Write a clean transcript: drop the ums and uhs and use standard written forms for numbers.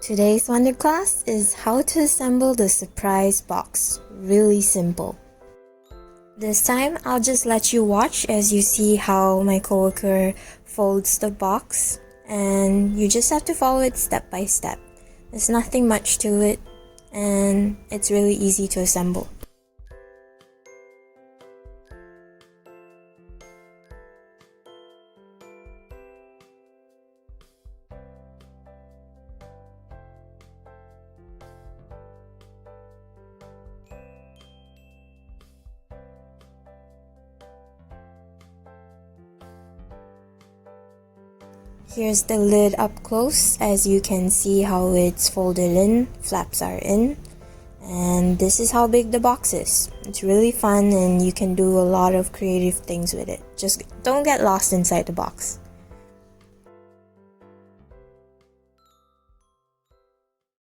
Today's Wonder class is how to assemble the surprise box. Really simple. This time, I'll just let you watch as you see how my coworker folds the box, and you just have to follow it step by step. There's nothing much to it, and it's really easy to assemble. Here's the lid up close. As you can see how it's folded in, flaps are in, and this is how big the box is. It's really fun and you can do a lot of creative things with it. Just don't get lost inside the box.